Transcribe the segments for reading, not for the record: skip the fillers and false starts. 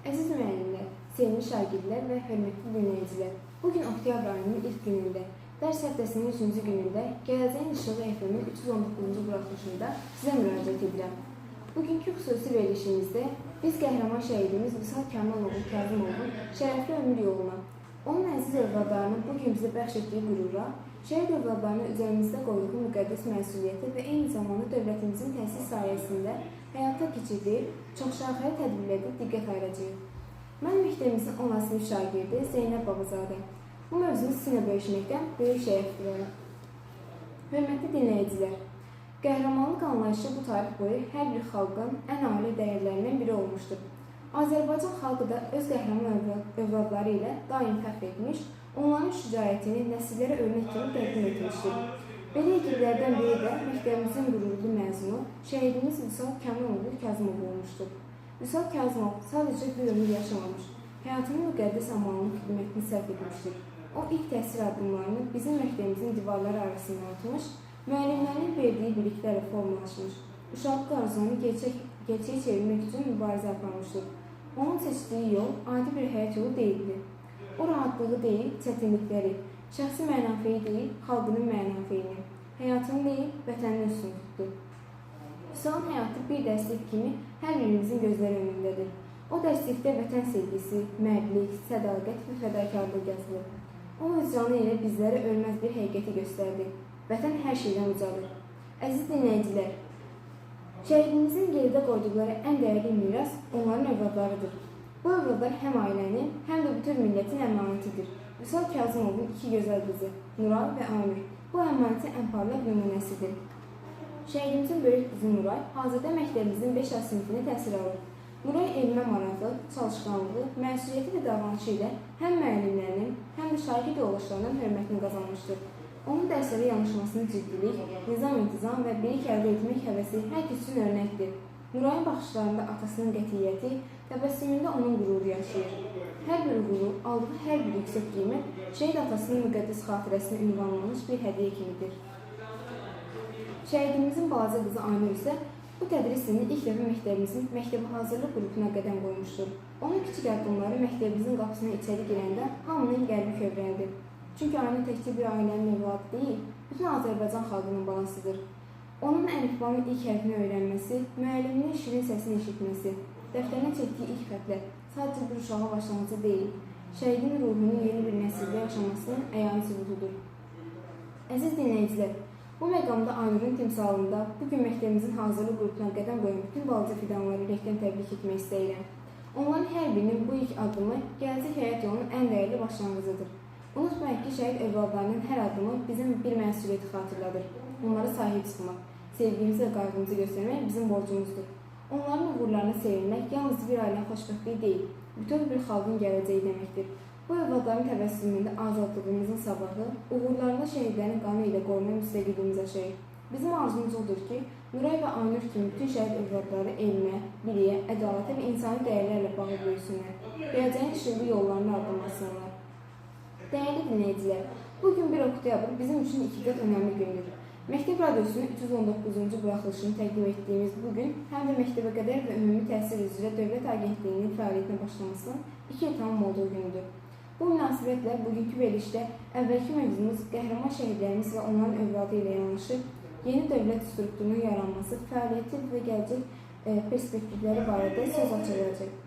Əziz müəllimlər, sevimli şagirdlər və hörmətli dinləyicilər, bugün oktyabr ayının ilk günündə, dərs həftəsinin 3-cü günündə Gələcəyin İşığı FM-in 319-cu buraxılışında sizə müraciət edirəm. Bugünkü xüsusi verilişimizdə biz qəhrəman şəhidimiz Vüsal Kamaloğlu Kazımovun şərəfli ömür yoluna, onun əziz övladlarının bugün bizə bəxş etdiyi qürura, şəhid övladlarına üzərimizdə qoyduğu müqəddəs məsuliyyəti və eyni zamanda dövlətimizin təhsil sayəsində həyata keçirdiyi çoxşaxəli tədbirlərdə diqqət ayıracağıq. Mən məktəbimizin 10 sinif şagirdi Zeynəb Babazadə. Bu mövzunu sizinlə bölüşməkdən böyük şərəf duyuram. Hörmətli dinləyicilər, qəhrəmanlıq anlayışı bu tarix boyu hər bir xalqın ən ali dəyərlərindən biri olmuşdur. Azərbaycan xalqı da öz qəhrəman övladları ilə daim fəxr etmiş, onların şücaətini nəsillərə örnək kimi təqdim etmişdir. Belə igidlərdən biri də məktəbimizin qürurlu məzunu şəhidimiz Vüsal Kamaloğlu Kazımov olmuşdur. Vüsal Kazımov sadəcə bir ömür yaşamamış, həyatının müqəddəs amalının xidmətini sərf etmişdir. O ilk təhsil addımlarını bizim məktəbimizin divarları arasında atmış, müəllimlərinin verdiyi biliklərlə formalaşmış, uşaqlıq arzunu gerçəyə çevirmək üçün mübarizə aparmışdır. Onun seçdiyi yol adi bir həyat yolu deyildi. O rahatlığı deyil, çətinlikləri, şəxsi mənafeyi deyil, xalqının mənafeyini, həyatını deyil, vətənini üstün tutdu. Vüsalın həyatı bir dərslik kimi hər birimizin gözləri önündədir. O dərslikdə vətən sevgisi, mərdlik, sədaqət və fədakarlıq yazılır. O öz canı ilə bizlərə ölməz bir həqiqəti göstərdi. Vətən hər şeydən ucadır. Əziz dinləyicilər, şəhidimizin geridə qoyduqları ən dəyərli miras onların övladlarıdır. Bu övladlar həm ailənin, həm də bütün millətin əmanətidir. Vüsal Kazımovun iki gözəl qızı, Nuray və Aynur, bu əmanətin ən parlaq nümunəsidir. Şəhidimizin böyük qızı Nuray hazırda məktəbimizin 5 sinifini təhsil alır. Nuray elmə maraqlı, çalışqanlığı, məsuliyyəti və davranışı ilə həm müəllimlərinin, həm də şagird yoldaşlarının hörmətini qazanmışdır. Onun dərslərə yanaşmasının ciddilik, nizam-intizam və bilik əldə etmək həvəsi hər kəs üçün örnəkdir. Nurayın baxışlarında atasının qətiyyəti, təbəssümündə onun qüruru yaşayır. Hər bir uğuru, aldığı hər bir yüksək qiymət şəhid atasının müqəddəs xatirəsinə ünvanlanmış bir hədiyyə kimidir. Şəhidimizin balaca qızı Aynur isə bu tədris ilini ilk dəfə məktəbimizin məktəbi hazırlıq qrupuna qədəm qoymuşdur. Onun kiçik addımları məktəbimizin qapısına içəri girəndə hamının qəlbi kövrəldi. Çünki Aynur təkcə bir ailənin övladı deyil, bütün Azərbaycan xalqının balasıdır. Onun əlifbanın ilk hərfini öyrənməsi, müəlliminin şirin səsini eşitməsi, dəftərinə çəkdiyi ilk xətlər sadəcə bir uşağa başlanğıcı deyil, şəhidin ruhunun yeni bir nəsildə yaşamasının əyani sübutudur. Əziz dinləyicilər, bu məqamda Aynurun timsalında bugün məktəbimizin hazırlıq qrupuna qədəm qoyan bütün balaca fidanları ürəkdən təbrik etmək istəyirəm. Onların hər birinin bu ilk addımı gələcək həyat yolunun ən dəyərli başlanğıcıdır. Unutmayaq ki, şəhid övladlarının hər addımı bizim bir məsuliyyəti xatırladır. Onlara sahib çıxmaq, sevgimizi və qayğımızı göstərmək bizim borcumuzdur. Onların uğurlarına sevinmək yalnız bir ailənin xoşbəxtliyi deyil, bütün bir xalqın gələcəyi deməkdir. Bu övladların təbəssümündə azadlığımızın sabahı, uğurlarında şəhidlərin qanı ilə qorunan müstəqilliyimiz yaşayır. Bizim arzumuz odur ki, Nuray və Aynur kimi bütün şəhid övladları elmə, biliyə, ədalətə və insani dəyərlərlə bağlı böyüsünlər, gələcəyin işıqlı yollarını addımlasınlar. Dəyərli dinləyicilər, bugün 1 oktyabr bizim üçün iki qat önəmli gündür. Məktəb radiosunun 319-cu buraxılışını təqdim etdiyimiz bu gün həm də məktəbə qədər və ümumi təhsil üzrə Dövlət Agentliyinin fəaliyyətinə başlamasının 2 il tamam olduğu gündür. Bu münasibətlə bugünkü verilişdə əvvəlki mövzumuz qəhrəman şəhidlərimiz və onların övladı ilə yanaşı yeni dövlət strukturunun yaranması, fəaliyyəti və gələcək perspektivləri barədə söz açılacaq.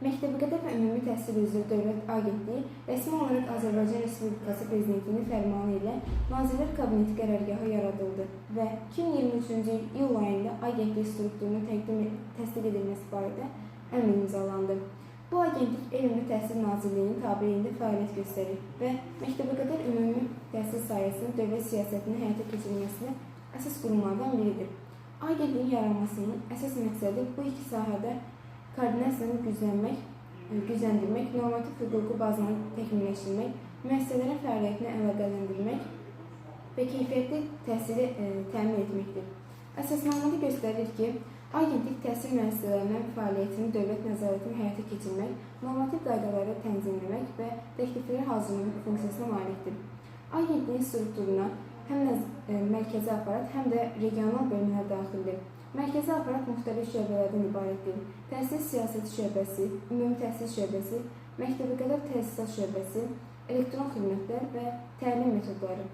Məktəbəqədər və ümumi təhsil üzrə Dövlət Agentliyi rəsmi olaraq Azərbaycan Respublikası Prezidentinin fərmanı ilə Nazirlər Kabineti qərargahı yaradıldı və 2023-cü il iyul ayında agentlik strukturunun təsdiq edilməsi barədə əmr imzalandı. Bu agentlik Elm və Təhsil Nazirliyinin tabeliyində fəaliyyət göstərir və məktəbəqədər ümumi təhsil sayəsində dövlət siyasətinin həyata keçirilməsində əsas qurumlardan biridir. Agentliyin yaranmasının əsas məqsədi bu iki sahədə koordinasiyanı gücləndirmək, normativ hüquqi bazanı təkmilləşdirmək, müəssisələrin fəaliyyətini əlaqələndirmək və keyfiyyətli təhsili təmin etməkdir. Əsasnamada göstərilir ki, agentlik təhsil müəssisələrinin fəaliyyətini dövlət nəzarətini həyata keçirmək, normativ qaydaları tənzimləmək və təklifləri hazırlamaq funksiyasına malikdir. Agentliyin strukturuna həm mərkəzi aparat, həm də regional bölmələr daxildir. Mərkəzi aparat müxtəlif şöbələrdən ibarətdir. Təhsil siyasəti şöbəsi, ümumi təhsil şöbəsi, məktəbəqədər təsisat şöbəsi, elektron xidmətlər və təlim metodları.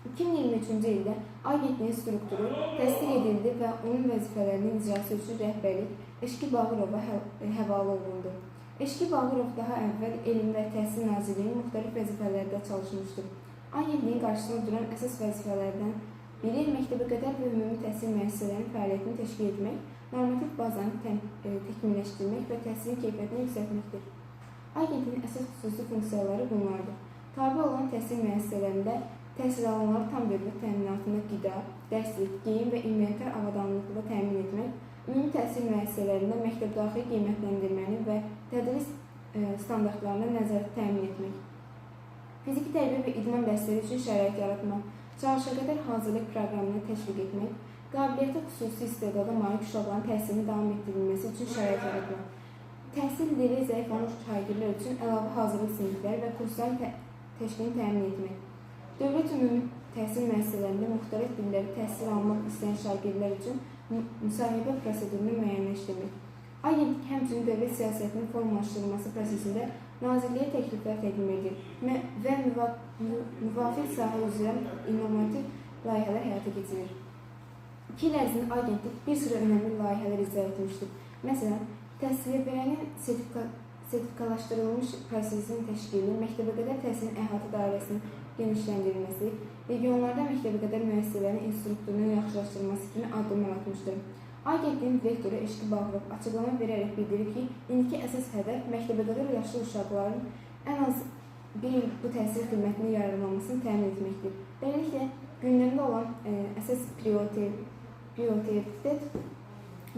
2023-cü ildə Agentliyin strukturu təsdiq edildi və onun vəzifələrinin icrası üçün rəhbərlik Eşqi Bağırova həvalə olundu. Eşqi Bağırov daha əvvəl Elm və Təhsil Nazirliyinin müxtəlif vəzifələrdə çalışmışdır. Agentliyin qarşısında duran əsas vəzifələrdən biri məktəbəqədər və ümumi təhsil müəssisələrinin fəaliyyətini təşkil etmək, normativ bazanı təkmilləşdirmək və təhsilin keyfiyyətini yüksəltməkdir. Agentliyin əsas xüsusi funksiyaları bunlardır. Tabe olan təhsil müəssisələrində təhsil alanları tam dövlət təminatında qida, dərslik, geyim və inventar avadanlıqla təmin etmək, ümumi təhsil müəssisələrində məktəbdaxili qiymətləndirməni və tədris standartlarına nəzarət təmin etmək, fiziki tərbiyə və idman dərsləri üçün şərait yaratmaq, çalışaqədər hazırlıq proqramını təşviq etmək, qabiliyyətli xüsusi istedada malik uşaqların təhsilini davam etdirilməsi üçün şərait yaratmaq, təhsil dili zəif olan şagirdlər üçün əlavə hazırlıq sinifləri və kursların təşkilini təmin etmək, dövlət ümumi təhsil müəssisələrində müxtəlif dilləri təhsil almaq istəyən şagirdlər üçün müsahibə prosedurunu müəyyənləşdirmək. Agentlik həmçinin dövlət siyasətinin formalaşdırılması prosesində Nazirliyə təkliflər təqdim edir və müvafiq sahə üzrə innovativ layihələr həyata keçirir. 2 il ərzində agentlik bir sıra önəmli layihələr icra etmişdir. Məsələn, təhsiliyəbərənin sertifikalaşdırılmış prosesinin təşkili, məktəbəqədər təhsilin əhatə dairəsinin genişləndirilməsi, regionlarda məktəbəqədər müəssisələrin instruktorunun yaxşılaşdırılması kimi addımlar atmışdır. Agentliyin direktoru Eşqi Bağırov açıqlama verərək bildirir ki, indiki əsas hədəf məktəbəqədər yaşlı uşaqların ən az bir il bu təhsil xidmətinin yararlanmasını təmin etməkdir. Beləliklə, gündəmdə olan əsas prioritet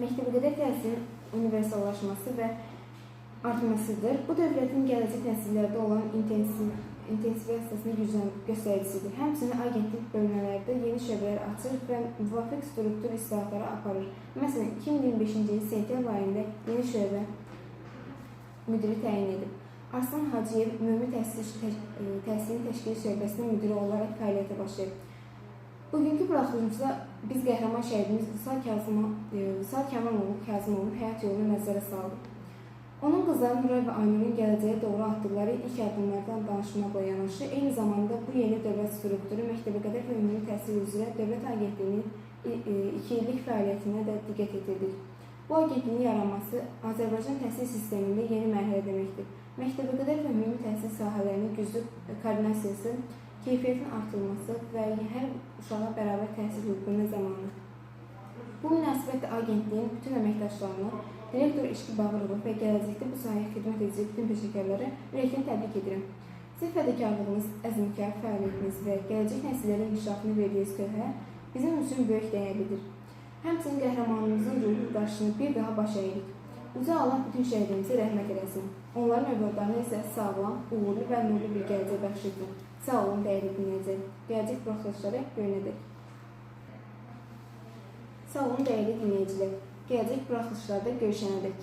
məktəbəqədər təhsilin universallaşması və artmasıdır. Bu dövlətin gələcək nəsillərdə olan intensivasiyasının göstəricisidir. Həmçinin agentlik bölmələrdə yeni şöbələr açır və müvafiq struktur islahatları aparır. Məsələn, 2025-ci il sentyabr ayında yeni şöbə müdiri təyin edib. Arslan Hacıyev ümumi təhsilin təşkili şöbəsinin müdiri olaraq fəaliyyətə başlayıb. Bugünkü buraxılışımızda biz qəhrəman şəhidimiz Vüsal Kazımovun həyat yolunu nəzərə saldıq. Onun qızları Nuray və Aynurun gələcəyə doğru atdıqları ilk addımlardan danışmaqla yanaşı, eyni zamanda bu yeni dövlət strukturu məktəbəqədər və ümumi təhsil üzrə Dövlət Agentliyinin 2 illik fəaliyyətinə də diqqət edirdik. Bu agentliyin yaranması Azərbaycan təhsil sistemində yeni mərhələ deməkdir. Məktəbəqədər və ümumi təhsil sahələrinin güclü koordinasiyası, keyfiyyətin artırılması və hər uşağa bərabər təhsil hüququna zamanı. Bu münasibətdə agentliyin bütün əməkdaşlarına, direktor Eşqi Bağırova və gələcəkdə bu sahəyə xidmət edəcək bütün peşəkarları ürəkdən təbrik edirəm. Sizin fədəkarlığınız, əzmkar fəaliyyətiniz və gələcək nəsillərin inkişafını verdiyiniz töhfə bizim üçün böyük dəyərlidir. Həmçinin qəhrəmanımızın ruhu qarşısında bir daha baş əyirik. Uca Allah bütün şəhidimizə rəhmət eləsin. Onların övladlarına isə sağlam, uğurlu və nurlu bir gələcək bəxş etsin. Sağ olun, dəyərli dinləyicilər. Gələcək buraxılışlara görünədək. Sağ olun, dəyərli dinləyicilər. Gələcək buraxılışlarda görüşənədək.